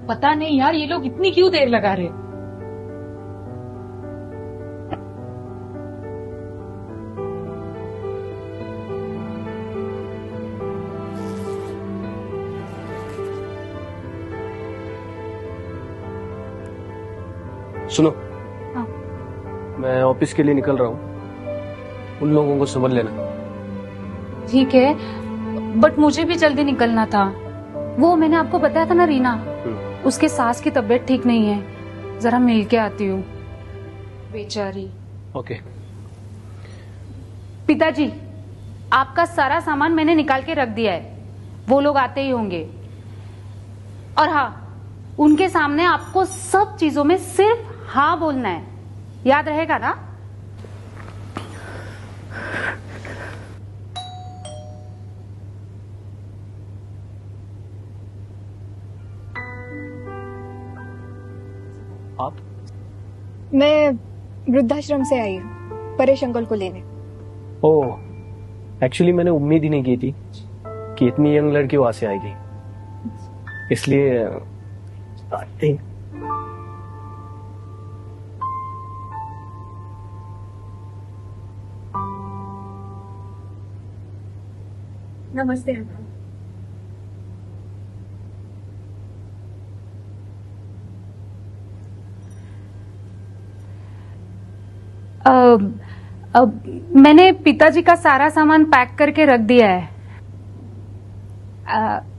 पता नहीं यार, ये लोग इतनी क्यों देर लगा रहे। सुनो, हाँ। मैं ऑफिस के लिए निकल रहा हूँ, उन लोगों को समझ लेना। ठीक है, बट मुझे भी जल्दी निकलना था। वो मैंने आपको बताया था ना रीना, उसके सास की तबीयत ठीक नहीं है, जरा मिल के आती हूँ बेचारी। ओके। पिताजी, आपका सारा सामान मैंने निकाल के रख दिया है, वो लोग आते ही होंगे। और हाँ, उनके सामने आपको सब चीजों में सिर्फ हाँ बोलना है, याद रहेगा ना? आप? मैं वृद्धाश्रम से आई हूँ परेश अंकल को लेने। ओह, एक्चुअली मैंने उम्मीद ही नहीं की थी कि इतनी यंग लड़की वहां से आएगी, इसलिए नमस्ते अंकल। मैंने पिताजी का सारा सामान पैक करके रख दिया है।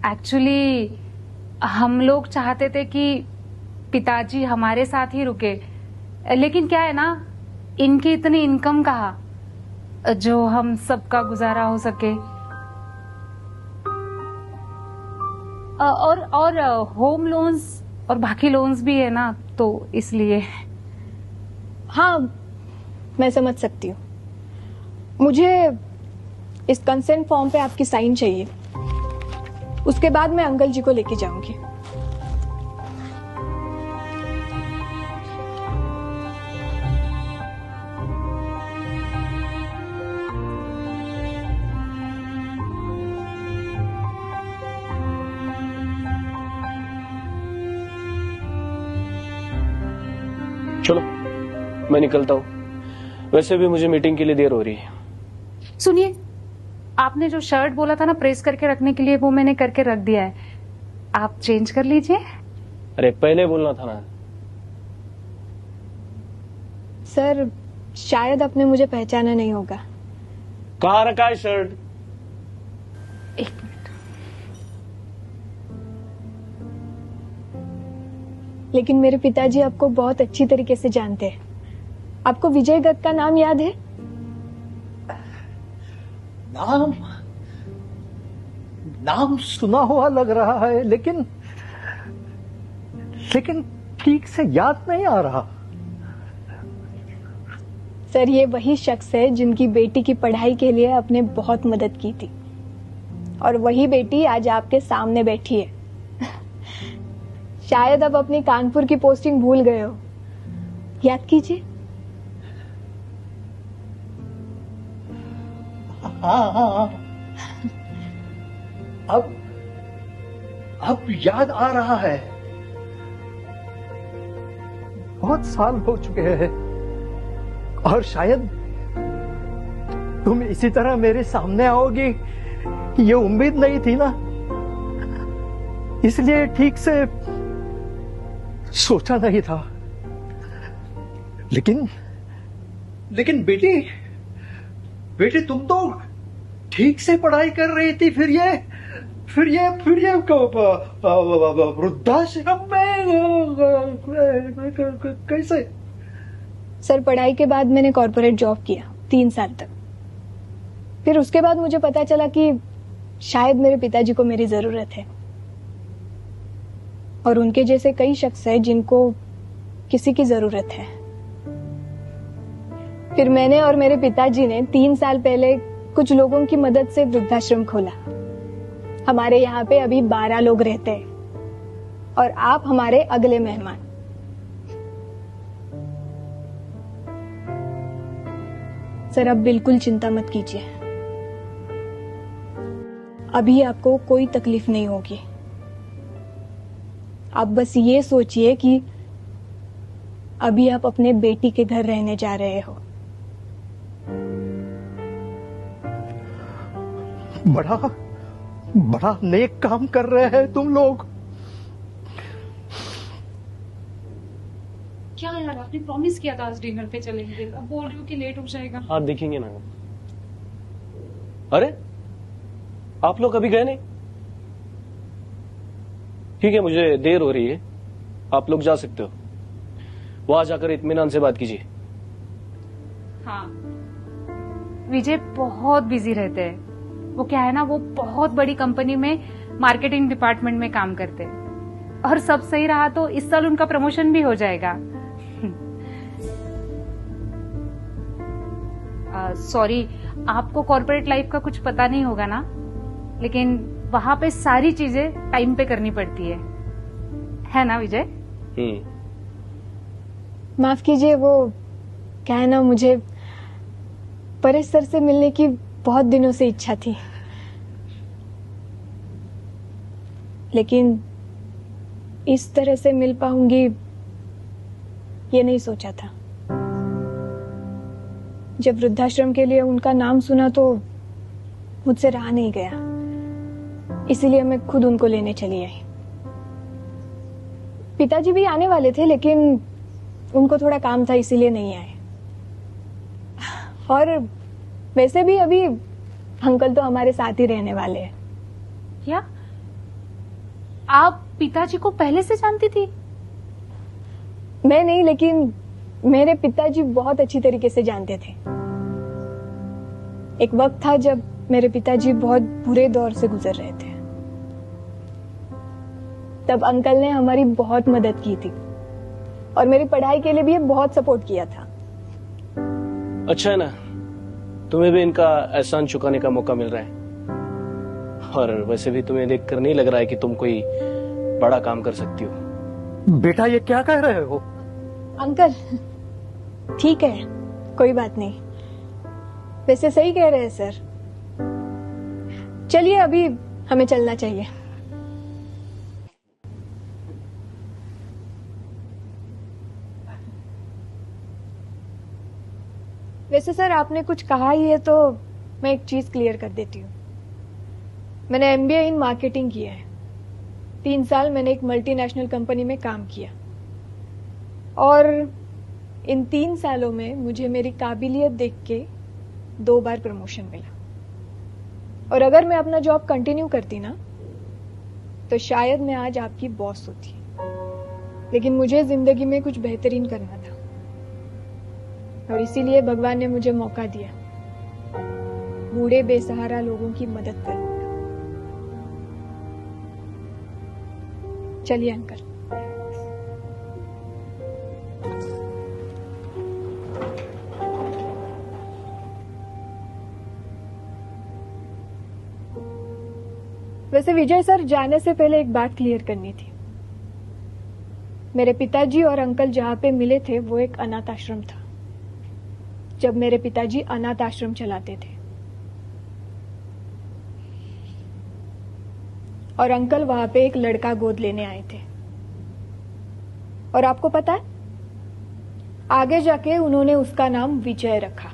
एक्चुअली हम लोग चाहते थे कि पिताजी हमारे साथ ही रुके, लेकिन क्या है ना, इनकी इतनी इनकम कहाँ जो हम सबका गुजारा हो सके। और होम लोन्स और बाकी लोन्स भी है ना, तो इसलिए। हाँ, मैं समझ सकती हूँ। मुझे इस कंसेंट फॉर्म पे आपकी साइन चाहिए, उसके बाद मैं अंकल जी को लेके जाऊंगी। चलो मैं निकलता हूँ, वैसे भी मुझे मीटिंग के लिए देर हो रही है। सुनिए, आपने जो शर्ट बोला था ना प्रेस करके रखने के लिए, वो मैंने करके रख दिया है, आप चेंज कर लीजिए। अरे पहले बोलना था ना। सर, शायद आपने मुझे पहचाना नहीं होगा। कहाँ रखा है शर्ट? एक मिनट। लेकिन मेरे पिताजी आपको बहुत अच्छी तरीके से जानते हैं। आपको विजय दत्त का नाम याद है? नाम सुना हुआ लग रहा है, लेकिन ठीक से याद नहीं आ रहा। सर, ये वही शख्स है जिनकी बेटी की पढ़ाई के लिए आपने बहुत मदद की थी, और वही बेटी आज आपके सामने बैठी है। शायद अब अपनी कानपुर की पोस्टिंग भूल गए हो, याद कीजिए। हाँ, अब याद आ रहा है। बहुत साल हो चुके हैं, और शायद तुम इसी तरह मेरे सामने आओगी, ये उम्मीद नहीं थी ना, इसलिए ठीक से सोचा नहीं था। लेकिन बेटी तुम तो ठीक से पढ़ाई कर रही थी, फिर ये वृद्धाश्रम में कैसे? सर, पढ़ाई के बाद मैंने कॉर्पोरेट जॉब किया 3 साल तक। फिर उसके बाद मुझे पता चला कि शायद मेरे पिताजी को मेरी जरूरत है, और उनके जैसे कई शख्स हैं जिनको किसी की जरूरत है। फिर मैंने और मेरे पिताजी ने 3 साल पहले कुछ लोगों की मदद से वृद्धाश्रम खोला। हमारे यहाँ पे अभी 12 लोग रहते हैं, और आप हमारे अगले मेहमान। सर, अब बिल्कुल चिंता मत कीजिए, अभी आपको कोई तकलीफ नहीं होगी। आप बस ये सोचिए कि अभी आप अपने बेटी के घर रहने जा रहे हो। बड़ा बड़ा नेक काम कर रहे हैं तुम लोग। क्या यार, आपने प्रॉमिस किया था आज डिनर पे चलेंगे, अब बोल रही हो कि लेट हो जाएगा। हाँ देखेंगे ना। अरे आप लोग अभी गए नहीं? ठीक है, मुझे देर हो रही है, आप लोग जा सकते हो। वहां जाकर इत्मीनान से बात कीजिए। हाँ, विजय बहुत बिजी रहते हैं। वो क्या है ना, वो बहुत बड़ी कंपनी में मार्केटिंग डिपार्टमेंट में काम करते हैं, और सब सही रहा तो इस साल उनका प्रमोशन भी हो जाएगा। सॉरी, आपको कॉर्पोरेट लाइफ का कुछ पता नहीं होगा ना, लेकिन वहां पे सारी चीजें टाइम पे करनी पड़ती है ना विजय? माफ कीजिए, वो क्या है ना, मुझे परेश सर से मिलने की बहुत दिनों से इच्छा थी, लेकिन इस तरह से मिल पाऊंगी ये नहीं सोचा था। जब वृद्धाश्रम के लिए उनका नाम सुना तो मुझसे रहा नहीं गया, इसीलिए मैं खुद उनको लेने चली आई। पिताजी भी आने वाले थे, लेकिन उनको थोड़ा काम था, इसीलिए नहीं आए। और वैसे भी अभी अंकल तो हमारे साथ ही रहने वाले हैं। क्या आप पिताजी को पहले से जानती थी? मैं नहीं, लेकिन मेरे पिताजी बहुत अच्छी तरीके से जानते थे। एक वक्त था जब मेरे पिताजी बहुत बुरे दौर से गुजर रहे थे, तब अंकल ने हमारी बहुत मदद की थी, और मेरी पढ़ाई के लिए भी बहुत सपोर्ट किया था। अच्छा है ना, तुम्हें भी इनका एहसान चुकाने का मौका मिल रहा है। और वैसे भी तुम्हें देखकर नहीं लग रहा है कि तुम कोई बड़ा काम कर सकती हो। बेटा ये क्या कह रहे हो? अंकल ठीक है, कोई बात नहीं, वैसे सही कह रहे हैं सर। चलिए अभी हमें चलना चाहिए। वैसे सर आपने कुछ कहा ही है तो मैं एक चीज क्लियर कर देती हूँ। मैंने MBA इन मार्केटिंग किया है। 3 साल मैंने एक मल्टीनेशनल कंपनी में काम किया, और इन 3 सालों में मुझे मेरी काबिलियत देख के 2 बार प्रमोशन मिला। और अगर मैं अपना जॉब कंटिन्यू करती ना, तो शायद मैं आज आपकी बॉस होती, लेकिन मुझे जिंदगी में कुछ बेहतरीन करना था, और इसीलिए भगवान ने मुझे मौका दिया बूढ़े बेसहारा लोगों की मदद करने का। चलिए अंकल। वैसे विजय सर, जाने से पहले एक बात क्लियर करनी थी। मेरे पिताजी और अंकल जहां पे मिले थे वो एक अनाथ आश्रम था, जब मेरे पिताजी अनाथ आश्रम चलाते थे, और अंकल वहां पे एक लड़का गोद लेने आए थे। और आपको पता है, आगे जाके उन्होंने उसका नाम विजय रखा।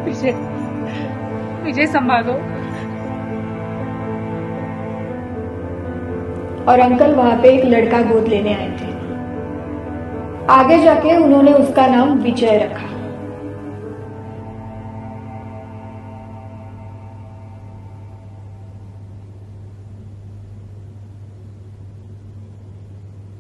विजय, विजय संभालो। और अंकल वहां पे एक लड़का गोद लेने आए थे। आगे जाके उन्होंने उसका नाम विजय रखा।